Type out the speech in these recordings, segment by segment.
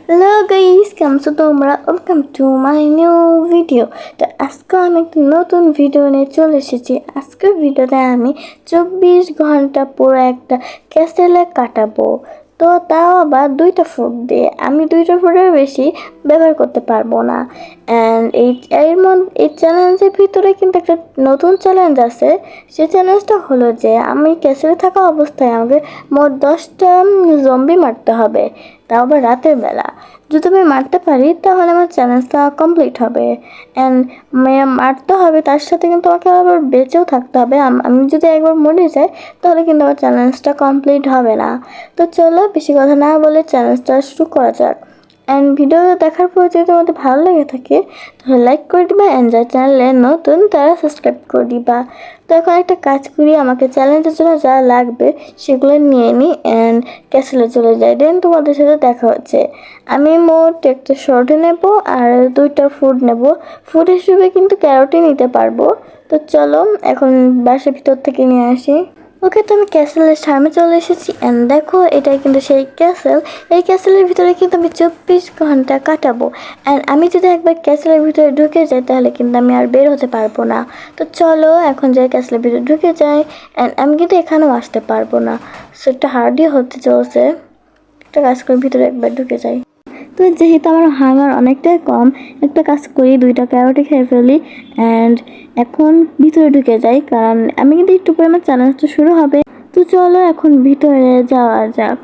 Hello guys, কেমন আছো তোমরা? Welcome to my new video. তো আজকে আমি একটা নতুন ভিডিও নিয়ে চলে এসেছি। আজকের ভিডিওতে আমি 24 ঘন্টা পুরো একটা ক্যাসেলে কাটাবো। তো তাও আবার 2টা ফুড দিয়ে। আমি 2টা ফুডের বেশি ব্যবহার করতে পারবো না। অ্যান্ড এই চ্যালেঞ্জের ভিতরে কিন্তু একটা নতুন চ্যালেঞ্জ আছে। সেই চ্যালেঞ্জটা হলো যে আমি ক্যাসেলে থাকা অবস্থায় আমাকে মোট 10টা জম্বি মারতে হবে, তাও আবার রাতের বেলা। যদি আমি মারতে পারি তাহলে আমার চ্যালেঞ্জটা কমপ্লিট হবে। অ্যান্ড মারতে হবে, তার সাথে কিন্তু আমাকে আবার বেঁচেও থাকতে হবে। আমি যদি একবার মরে যাই তাহলে কিন্তু আমার চ্যালেঞ্জটা কমপ্লিট হবে না। তো চলো বেশি কথা না বলে চ্যালেঞ্জটা শুরু করা যাক। অ্যান্ড ভিডিও দেখার পর যদি তোমাদের ভালো লেগে থাকে তাহলে লাইক করে দিবা, অ্যান্ড যারা চ্যানেলে নতুন তারা সাবস্ক্রাইব করে দিবা। তো এখন একটা কাজ করি, আমাকে চ্যালেঞ্জের জন্য যা লাগবে সেগুলো নিয়ে নিই অ্যান্ড ক্যাসেলে চলে যাই। দেন তোমাদের সাথে দেখা হচ্ছে। আমি মোট একটা শর্টে নেব আর 2টা ফুড নেব। ফুড হিসেবে কিন্তু ক্যারটই নিতে পারবো। তো চলো এখন বাসার ভিতর থেকে নিয়ে আসি। ওকে, তো আমি ক্যাসেলের সামনে চলে এসেছি অ্যান্ড দেখো এটাই কিন্তু সেই ক্যাসেল। এই ক্যাসেলের ভিতরে কিন্তু আমি 24 ঘন্টা কাটাবো। অ্যান্ড আমি যদি একবার ক্যাসেলের ভিতরে ঢুকে যাই তাহলে কিন্তু আমি আর বের হতে পারবো না। তো চলো এখন যাই ক্যাসেলের ভিতরে ঢুকে যাই। অ্যান্ড আমি কিন্তু এখানেও আসতে পারবো না, সো একটা হার্ডই হতে চলছে। একটা কাজ করে ভিতরে একবার ঢুকে যাই। তো যেহেতু আমার হাঙ্গার অনেকটাই কম, একটা কাজ করি 2টা ক্যারোটই খেয়ে ফেলি অ্যান্ড এখন ভিতরে ঢুকে যাই, কারণ আমি কিন্তু একটু পরে আমার চ্যালেঞ্জটা শুরু হবে। তো চলো এখন ভিতরে যাওয়া যাক।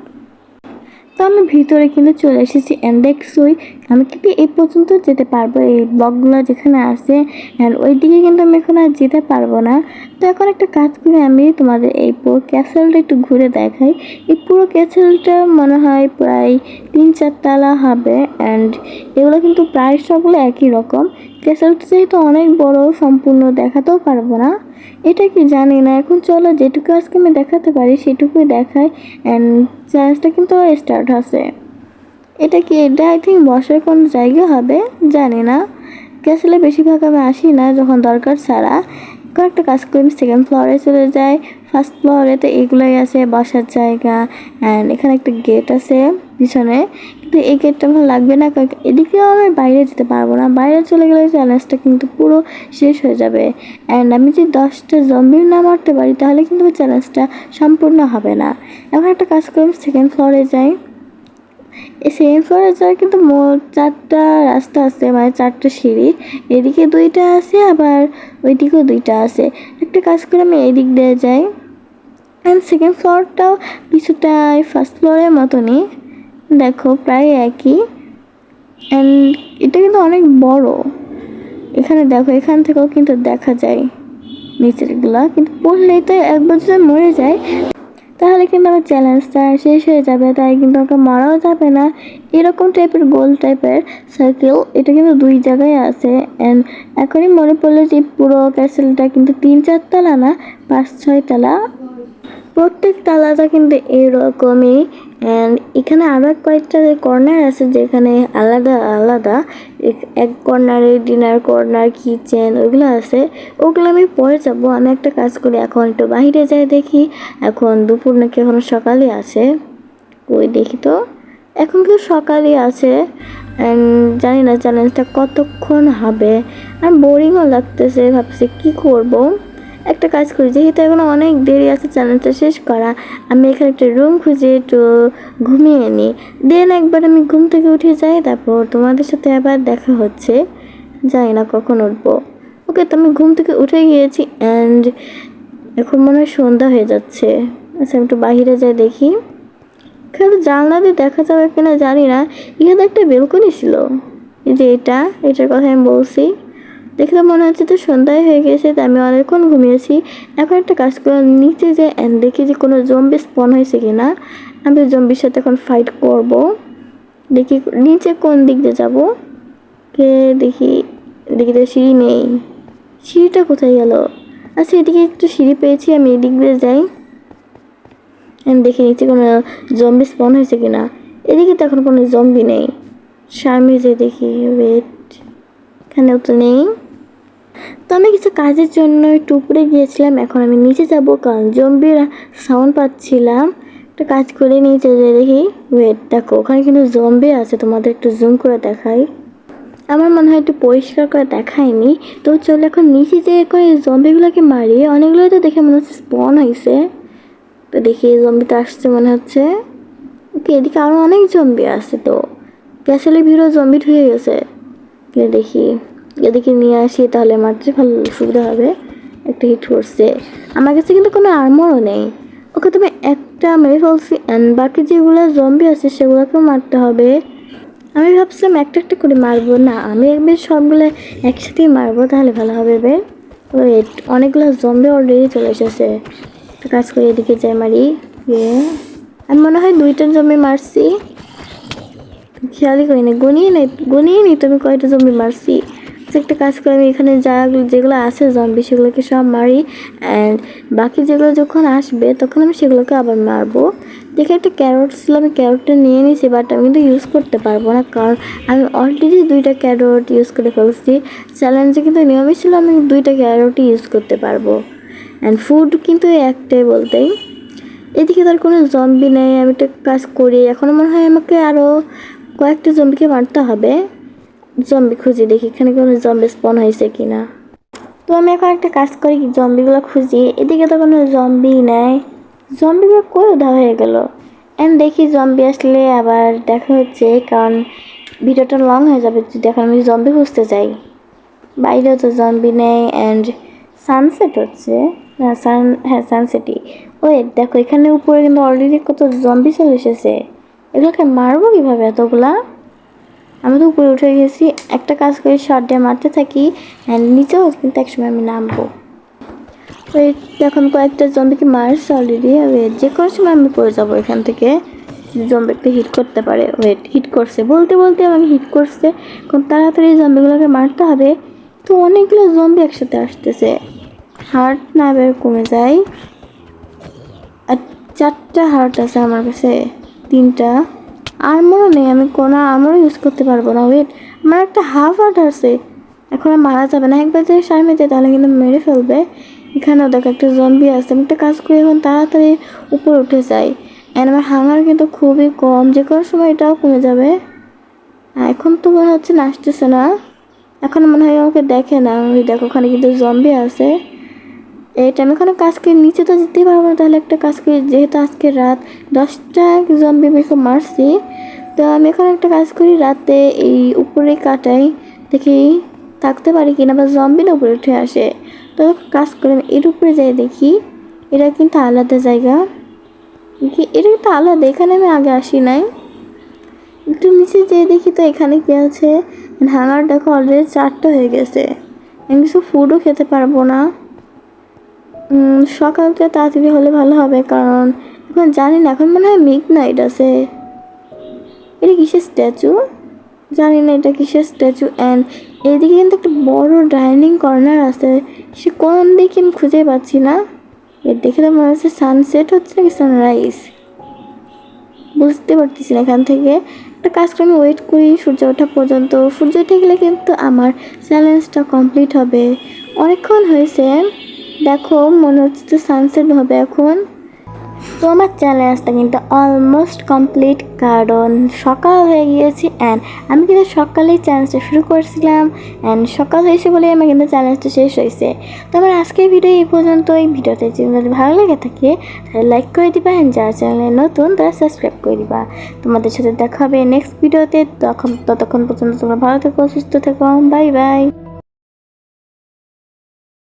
তো আমি ভিতরে কিন্তু চলে এসেছি অ্যান্ড দেখছই আমি কিন্তু এই পর্যন্ত যেতে পারবো, এই ব্লকগুলো যেখানে আছে। অ্যান্ড ওই দিকে কিন্তু আমি এখন আর যেতে পারবো না। তো এখন একটা কাজ করে আমি তোমাদের এই পুরো ক্যাসেলটা একটু ঘুরে দেখাই। এই পুরো ক্যাসেলটা মনে হয় প্রায় 3-4 তলা হবে অ্যান্ড এগুলো কিন্তু প্রায় সবগুলো একই রকম। ক্যাসেলটা যেহেতু অনেক বড়, সম্পূর্ণ দেখাতেও পারবো না, এটা কি জানি না। এখন চলো যেটুকু আজকে আমি দেখাতে পারি সেটুকুই দেখাই। অ্যান্ড চ্যালেঞ্জটা কিন্তু স্টার্ট আছে। এটা কি, এটা আই থিঙ্ক বসার কোনো জায়গা হবে, জানি না। ক্যাসেলে বেশিরভাগ আমি আসি না যখন দরকার ছাড়া। কয়েকটা কাজ করি, আমি সেকেন্ড ফ্লোরে চলে যাই। ফার্স্ট ফ্লোরে তো এগুলোই আছে বসার জায়গা। অ্যান্ড এখানে একটা গেট আছে পিছনে, কিন্তু এই গেটটা আমার লাগবে না, কারণ এদিকেও আমি বাইরে যেতে পারবো না। বাইরে চলে গেলে চ্যালেঞ্জটা কিন্তু পুরো শেষ হয়ে যাবে। অ্যান্ড আমি যদি 10টা জম্বির না মারতে পারি তাহলে কিন্তু চ্যালেঞ্জটা সম্পূর্ণ হবে না। এখন একটা কাজ করি, সেকেন্ড ফ্লোরে যাই। এই সেকেন্ড ফ্লোরে যাওয়ার কিন্তু মোট 4টা রাস্তা আছে, মানে 4টা সিঁড়ি। এদিকে 2টা আছে, আবার ওইদিকেও 2টা আছে। একটা কাজ করে আমি এই দিক দিয়ে যাই। অ্যান্ড সেকেন্ড ফ্লোরটাও কিছুটা ফার্স্ট ফ্লোরের মতনই, দেখো প্রায় একই। অ্যান্ড এটা কিন্তু অনেক বড়। এখানে দেখো, এখান থেকেও কিন্তু দেখা যায় নিচেরগুলা, কিন্তু পড়লেই তো একবার যদি মরে যায় তাহলে কিন্তু আমার চ্যালেঞ্জটা শেষ হয়ে যাবে, তাই কিন্তু আমাকে মারাও যাবে না। এরকম টাইপের গোল টাইপের সার্কেল, এটা কিন্তু 2 জায়গায় আছে। অ্যান্ড এখনই মনে পড়লো যে পুরো ক্যাসেলটা কিন্তু 3-4 তলা না, 5-6 তলা। প্রত্যেক তালাটা কিন্তু এরকমই। অ্যান্ড এখানে আবার কয়েকটা কর্নার আছে যেখানে আলাদা আলাদা, এক কর্নারে ডিনার কর্নার, কিচেন, ওইগুলো আছে। ওগুলো আমি পরে যাবো। আমি একটা কাজ করি, এখন একটু বাইরে যাই দেখি। এখন দুপুর নাকি এখনো সকালই আছে, ওই দেখি তো এখন কিন্তু সকালই আছে। অ্যান্ড জানি না চ্যালেঞ্জটা কতক্ষণ হবে, আর বোরিংও লাগতেছে, ভাবছি কি করব। একটা কাজ করি, যেহেতু এখনো অনেক দেরি আছে চ্যালেঞ্জটা শেষ করা, আমি এখানে একটা রুম খুঁজে একটু ঘুমিয়ে নিই। দেন একবার আমি ঘুম থেকে উঠে যাই, তারপর তোমাদের সাথে আবার দেখা হচ্ছে। জানি না কখন উঠবো। ওকে, তো আমি ঘুম থেকে উঠে গিয়েছি অ্যান্ড এখন মনে হয় সন্ধ্যা হয়ে যাচ্ছে। আচ্ছা আমি একটু বাইরে যাই দেখি, এখানে জানলা দিয়ে দেখা যাবে কিনা জানি না। এখানে একটা বেলকনি ছিল, এই যে এটার কথা আমি বলছি। দেখে তো মনে হচ্ছে তো সন্ধ্যায় হয়ে গেছে, তাই আমি অনেকক্ষণ ঘুমিয়েছি। এখন একটা কাজ করে নিচে যাই অ্যান্ড দেখি যে কোনো জম্বি স্পন হয়েছে কিনা। আমি জম্বির সাথে এখন ফাইট করব। দেখি নিচে কোন দিক দিয়ে যাবো, কে দেখি। দেখি তো সিঁড়ি নেই, সিঁড়িটা কোথায় গেল? আচ্ছা এদিকে একটু সিঁড়ি পেয়েছি, আমি এদিক দিয়ে যাই। দেখে নিচ্ছি কোনো জম্বি স্পন হয়েছে কিনা। এদিকে তো এখন কোনো জম্বি নেই। সামনে যে দেখি, ওয়েট, এখানেও তো নেই। তো আমি কিছু কাজের জন্য একটু উপরে গিয়েছিলাম, এখন আমি নিচে যাব কারণ জম্বির সাউন্ড পাচ্ছিলাম। একটা কাজ করে নিচে যেয়ে দেখি, ওয়েট দেখো ওখানে কিন্তু জম্বি আছে, তোমাদের একটু জুম করে দেখাই। আমার মনে হয় একটু পরিষ্কার করে দেখায়নি, তো চলো এখন নিচে যেয়ে করে জম্বিগুলোকে মারি। অনেকগুলো তো দেখে মনে হচ্ছে স্পন হয়েছে, তো দেখি জম্বিটা আসছে মনে হচ্ছে। ওকে, এদিকে আরও অনেক জম্বি আছে, তো ক্যাসেলের ভিড়ও জম্বি হয়ে গেছে। দেখি এদিকে নিয়ে আসি, তাহলে মারতে ভালো সুবিধা হবে। একটা হিট করছে, আমার কাছে কিন্তু কোনো আর্মরও নেই। ওকে, তুমি একটা মেরে ফেলছি, অ্যান্ড বাকি যেগুলো জম্বি আছে সেগুলোকেও মারতে হবে। আমি ভাবছিলাম একটা একটা করে মারবো, না আমি একবার সবগুলো একসাথেই মারবো, তাহলে ভালো হবে। এবার ওয়েট, অনেকগুলো জম্বি অলরেডি চলে এসেছে। একটা কাজ করে এদিকে যাই মারি। আমি মনে হয় 2টা জম্বি মারছি, খেয়ালই করিনি, গুনিয়ে নি তুমি কয়টা জম্বি মারছি। একটা কাজ করে আমি এখানে যেগুলো আছে জম্বি সেগুলোকে সব মারি, অ্যান্ড বাকি যেগুলো যখন আসবে তখন আমি সেগুলোকে আবার মারবো। দেখে একটা ক্যারট ছিল, আমি ক্যারটটা নিয়ে নিয়েছি, বাট আমি কিন্তু ইউজ করতে পারবো না, কারণ আমি অলরেডি 2টা ক্যারট ইউজ করে ফেলছি। চ্যালেঞ্জে কিন্তু নিয়মই ছিল আমি 2টা ক্যারটই ইউজ করতে পারবো, অ্যান্ড ফুড কিন্তু একটাই বলতেই। এদিকে তার কোনো জম্বি নেই, আমি একটা কাজ করি, এখন মনে হয় আমাকে আরও কয়েকটা জম্বিকে মারতে হবে। জম্বি খুঁজি, দেখি এখানে কোনো জম্বি স্পন হয়েছে কিনা। তো আমি এখন একটা কাজ করি, জম্বিগুলো খুঁজি। এদিকে তো কোনো জম্বি নেই, জম্বিগুলো কই উধাও হয়ে গেল। অ্যান্ড দেখি জম্বি আসলে আবার দেখা হচ্ছে, কারণ ভিডিওটা লং হয়ে যাবে যদি এখন আমি জম্বি খুঁজতে যাই। বাইরেও তো জম্বি নেই, অ্যান্ড সানসেট হচ্ছে, হ্যাঁ সানসেটই। ওই দেখো এখানে উপরে কিন্তু অলরেডি কত জম্বি চলে এসেছে। এগুলোকে মারবো কীভাবে এতগুলা? আমি তো উপরে উঠে গেছি, একটা কাজ করে শর্ট দিয়ে মারতে থাকি, অ্যান্ড নিচেও কিন্তু একসময় আমি নামবো। ওই এখন কয়েকটা জম্বিকে মারছে অলরেডি, যে কোনো সময় আমি পড়ে যাবো এখান থেকে। জম্বি একটা হিট করতে পারে, ওয়েট হিট করছে, বলতে বলতে আমাকে হিট করছে, কারণ তাড়াতাড়ি জম্বিগুলোকে মারতে হবে। তো অনেকগুলো জম্বি একসাথে আসতেছে, হার্ট না এবার কমে যায়। আর 4টা হার্ট আছে আমার কাছে, 3টা আর্মরও নেই, আমি কোনো আর্মরও ইউজ করতে পারবো না। ওয়েট, আমার একটা হাফ হার্ট আছে, এখন আর মারা যাবে না, একবার যদি সামনে যায় তাহলে কিন্তু মেরে ফেলবে। এখানেও দেখো একটা জম্বি আছে, আমি একটা কাজ করি এখন তাড়াতাড়ি উপরে উঠে যাই। অ্যান্ড আমার হাঙ্গার কিন্তু খুবই কম, যে কোনো সময় এটাও কমে যাবে। এখন তো মনে হচ্ছে না আসতেছে না, এখন মনে হয় আমাকে দেখে না। ওই দেখো ওখানে কিন্তু জম্বি আছে। এইটা আমি ওখানে কাজ করে নিচে তো যেতেই পারবো না, তাহলে একটা কাজ করি, যেহেতু আজকে রাত 10টা জম্বি মেখে মারছি, তো আমি এখন একটা কাজ করি, রাতে এই উপরে কাটাই, দেখি থাকতে পারি কিনা, বা জম্বি না উপরে উঠে আসে। তো কাজ করে আমি এর উপরে যাই, দেখি এটা কিন্তু আলাদা জায়গা, এটা কিন্তু আলাদা, এখানে আমি আগে আসি নাই। একটু নিচে যেয়ে দেখি তো এখানে কি আছে, হাঙ্গার দেখো অলরেডি 4টা হয়ে গেছে, আমি কিছু ফুডও খেতে পারবো না। সকালটা তাড়াতাড়ি হলে ভালো হবে, কারণ এখন জানি না, এখন মনে হয় মিড নাইট আছে। এটা কিসের স্ট্যাচু জানি না, এটা কিসের স্ট্যাচু। অ্যান্ড এদিকে কিন্তু একটা বড় ডাইনিং কর্নার আছে, সে কোন দিকে আমি খুঁজে পাচ্ছি না। এর দেখে তো মনে হচ্ছে সানসেট হচ্ছে নাকি সানরাইজ, বুঝতে পারতেছি না এখান থেকে। একটা কাজ করে আমি ওয়েট করি সূর্য ওঠা পর্যন্ত, সূর্য উঠে গেলে কিন্তু আমার চ্যালেঞ্জটা কমপ্লিট হবে। অনেকক্ষণ হয়েছে, দেখো মনে হচ্ছে তো সানসেট হবে এখন। তো আমার চ্যালেঞ্জটা কিন্তু অলমোস্ট কমপ্লিট, কারণ সকাল হয়ে গিয়েছে, অ্যান্ড আমি কিন্তু সকালেই চ্যালেঞ্জটা শুরু করেছিলাম, অ্যান্ড সকাল হয়েছে বলে আমার কিন্তু চ্যালেঞ্জটা শেষ হয়েছে। তো আমার আজকের ভিডিও এই পর্যন্ত। এই ভিডিওতে যদি ভালো লেগে থাকে তাহলে লাইক করে দিবা, অ্যান্ড যারা চ্যানেলে নতুন তারা সাবস্ক্রাইব করে দিবা। তোমাদের সাথে দেখা হবে নেক্সট ভিডিওতে, ততক্ষণ পর্যন্ত তোমরা ভালো থেকো, সুস্থ থেকো, বাই বাই।